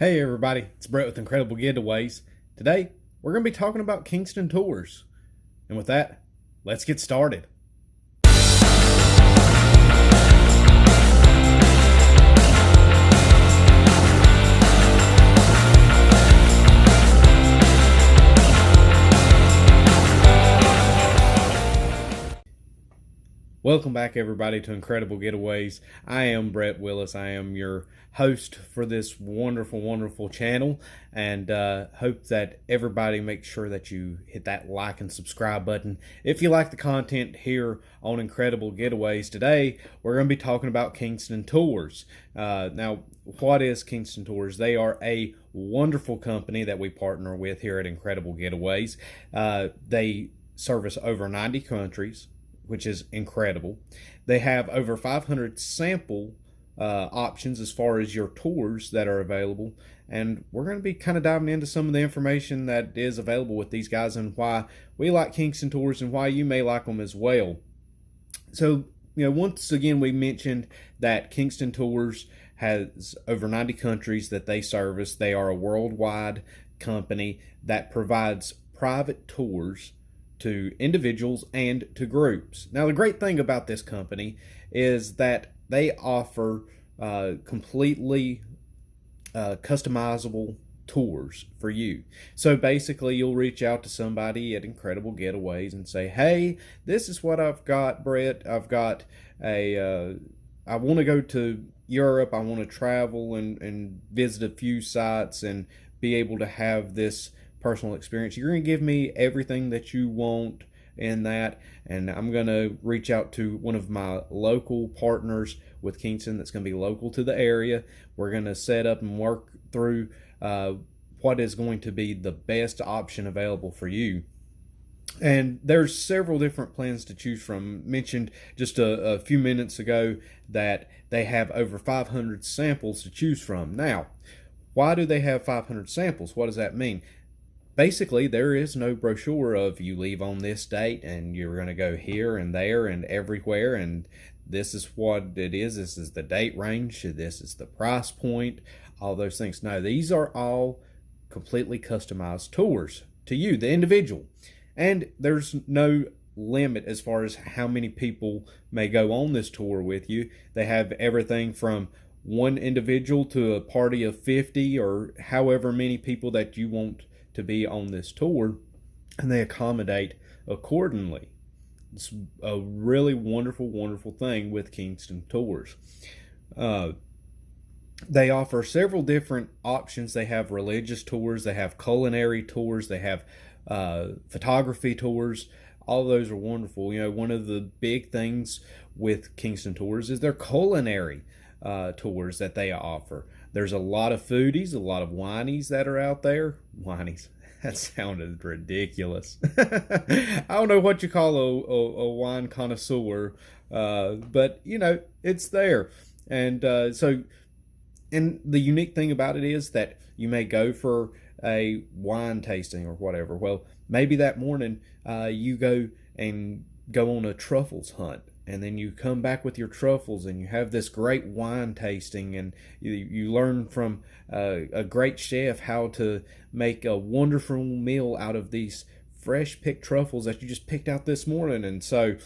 Hey everybody, it's Brett with Incredible Getaways. Today, we're going to be talking about Kingston Tours. And with that, let's get started. Welcome back, everybody, to Incredible Getaways. I am Brett Willis. I am your host for this wonderful, wonderful channel, and hope that everybody makes sure that you hit that like and subscribe button if you like the content here on Incredible Getaways. Today, we're going to be talking about Kingston Tours. Now, what is Kingston Tours? They are a wonderful company that we partner with here at Incredible Getaways. They service over 90 countries, which is incredible. They have over 500 sample options as far as your tours that are available. And we're going to be kind of diving into some of the information that is available with these guys and why we like Kingston Tours and why you may like them as well. So, once again, we mentioned that Kingston Tours has over 90 countries that they service. They are a worldwide company that provides private tours to individuals and to groups. Now, the great thing about this company is that they offer completely customizable tours for you. So basically, you'll reach out to somebody at Incredible Getaways and say, hey, this is what I've got, Brett. I've got I want to go to Europe. I want to travel and visit a few sites and be able to have this personal experience. You're going to give me everything that you want in that, and I'm going to reach out to one of my local partners with Kingston that's going to be local to the area. We're going to set up and work through what is going to be the best option available for you. And there's several different plans to choose from. Mentioned just a few minutes ago that they have over 500 samples to choose from. Now, why do they have 500 samples? What does that mean? Basically, there is no brochure of you leave on this date and you're going to go here and there and everywhere, and this is what it is. This is the date range. This is the price point, all those things. No, these are all completely customized tours to you, the individual. And there's no limit as far as how many people may go on this tour with you. They have everything from one individual to a party of 50 or however many people that you want to be on this tour, and they accommodate accordingly. It's a really wonderful, wonderful thing with Kingston Tours. They offer several different options. They have religious tours, they have culinary tours, they have photography tours. All those are wonderful. One of the big things with Kingston Tours is their culinary tours that they offer. There's a lot of foodies, a lot of winies that are out there. Winies. That sounded ridiculous. I don't know what you call a wine connoisseur, but it's there. And and the unique thing about it is that you may go for a wine tasting or whatever. Well, maybe that morning you go on a truffles hunt, and then you come back with your truffles and you have this great wine tasting, and you learn from a great chef how to make a wonderful meal out of these fresh picked truffles that you just picked out this morning. And so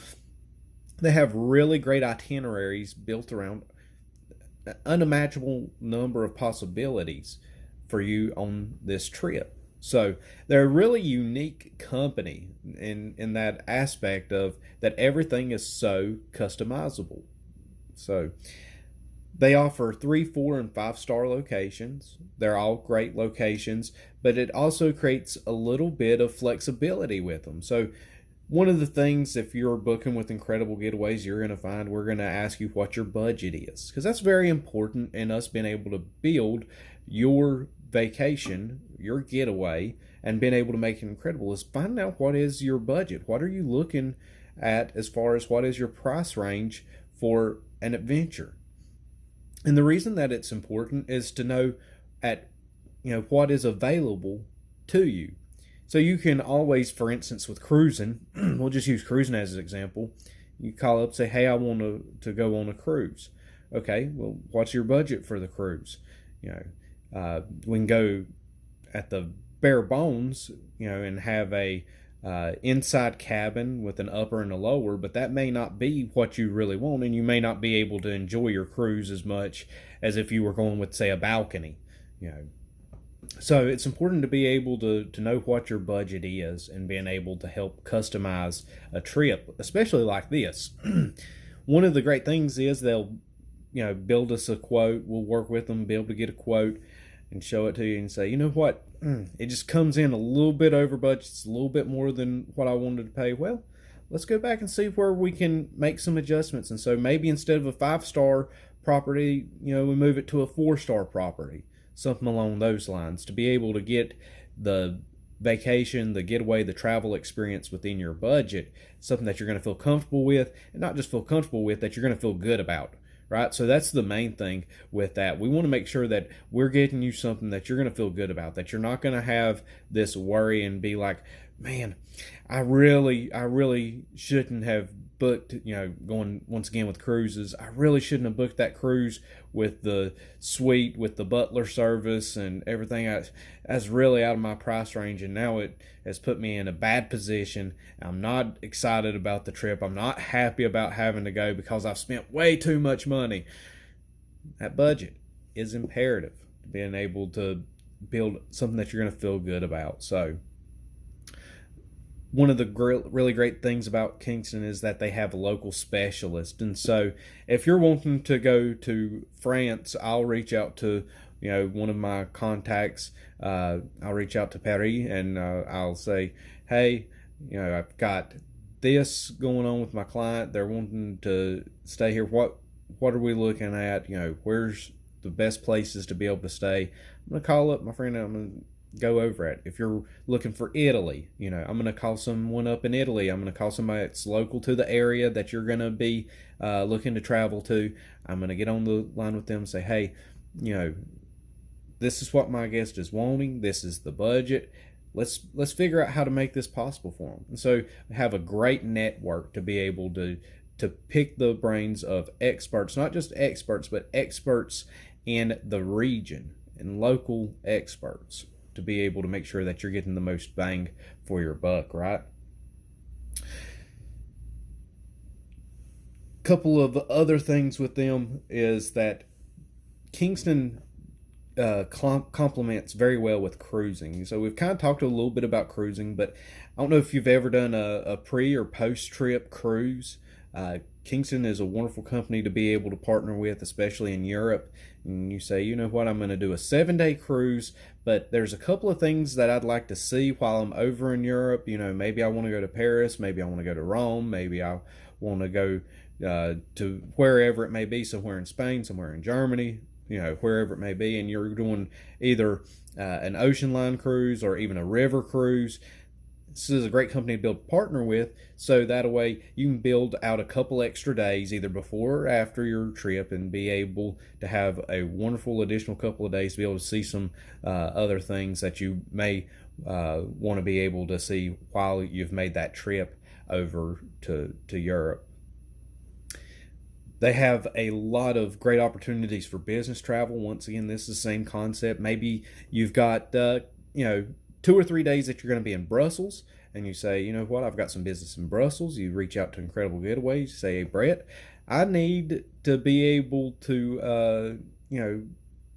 they have really great itineraries built around an unimaginable number of possibilities for you on this trip. So they're a really unique company in that aspect of that everything is so customizable. So they offer 3, 4, and 5-star locations. They're all great locations, but it also creates a little bit of flexibility with them. So one of the things, if you're booking with Incredible Getaways, you're going to find we're going to ask you what your budget is, because that's very important in us being able to build your vacation, your getaway, and being able to make it incredible is finding out what is your budget. What are you looking at as far as what is your price range for an adventure? And the reason that it's important is to know what is available to you. So you can always, for instance, with cruising, we'll just use cruising as an example. You call up, say, hey, I want to go on a cruise. Okay, well, what's your budget for the cruise? We can go at the bare bones, and have a inside cabin with an upper and a lower, but that may not be what you really want, and you may not be able to enjoy your cruise as much as if you were going with, say, a balcony. You know, so it's important to be able to know what your budget is and being able to help customize a trip, especially like this. One of the great things is they'll, build us a quote. We'll work with them, be able to get a quote and show it to you and say, you know what, it just comes in a little bit over budget. It's a little bit more than what I wanted to pay. Well, let's go back and see where we can make some adjustments. And so maybe instead of a 5-star property, we move it to a 4-star property, something along those lines, to be able to get the vacation, the getaway, the travel experience within your budget, something that you're going to feel comfortable with, and not just feel comfortable with, that you're going to feel good about. Right? So that's the main thing with that. We want to make sure that we're getting you something that you're going to feel good about, that you're not going to have this worry and be like, man, I really shouldn't have booked, going once again with cruises. I really shouldn't have booked that cruise with the suite, with the butler service and everything. That's really out of my price range, and now it has put me in a bad position. I'm not excited about the trip. I'm not happy about having to go because I've spent way too much money. That budget is imperative to being able to build something that you're going to feel good about. So one of the really great things about Kingston is that they have a local specialist. And so if you're wanting to go to France, I'll reach out to one of my contacts. I'll reach out to Paris and I'll say, hey, I've got this going on with my client. They're wanting to stay here. What are we looking at? Where's the best places to be able to stay? I'm going to call up my friend and I'm going to go over it. If you're looking for Italy, I'm going to call someone up in Italy. I'm going to call somebody that's local to the area that you're going to be looking to travel to. I'm going to get on the line with them and say, hey, this is what my guest is wanting. This is the budget. Let's figure out how to make this possible for them. And so have a great network to be able to pick the brains of experts, not just experts, but experts in the region and local experts, to be able to make sure that you're getting the most bang for your buck, right? Couple of other things with them is that Kingston complements very well with cruising. So we've kind of talked a little bit about cruising, but I don't know if you've ever done a pre or post-trip cruise. Kingston is a wonderful company to be able to partner with, especially in Europe. And you say, you know what, I'm going to do a 7-day cruise, but there's a couple of things that I'd like to see while I'm over in Europe. Maybe I want to go to Paris, maybe I want to go to Rome, maybe I want to go to wherever it may be, somewhere in Spain, somewhere in Germany, wherever it may be. And you're doing either an ocean line cruise or even a river cruise. This is a great company to build a partner with, so that way you can build out a couple extra days either before or after your trip and be able to have a wonderful additional couple of days to be able to see some other things that you may want to be able to see while you've made that trip over to Europe. They have a lot of great opportunities for business travel. Once again, this is the same concept. Maybe you've got 2 or 3 days that you're going to be in Brussels, and you say, you know what, I've got some business in Brussels. You reach out to Incredible Getaways. You say, hey, Brett, I need to be able to,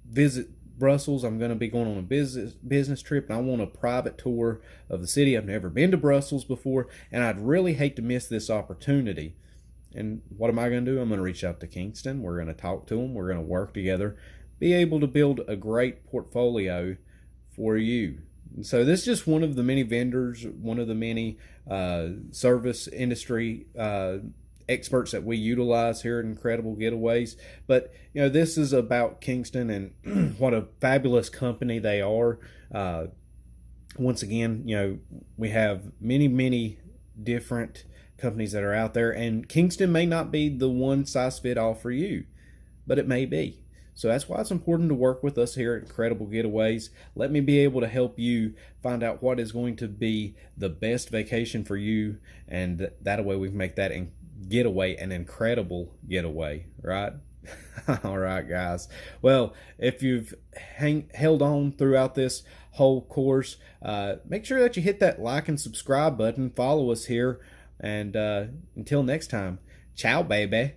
visit Brussels. I'm going to be going on a business trip, and I want a private tour of the city. I've never been to Brussels before, and I'd really hate to miss this opportunity. And what am I going to do? I'm going to reach out to Kingston. We're going to talk to them. We're going to work together, be able to build a great portfolio for you. So this is just one of the many vendors, one of the many service industry experts that we utilize here at Incredible Getaways. But this is about Kingston and what a fabulous company they are. Once again, we have many different companies that are out there, and Kingston may not be the one size fit all for you, but it may be. So that's why it's important to work with us here at Incredible Getaways. Let me be able to help you find out what is going to be the best vacation for you, and that way we can make that getaway an incredible getaway, right? All right, guys. Well, if you've held on throughout this whole course, make sure that you hit that like and subscribe button. Follow us here. And until next time, ciao, baby.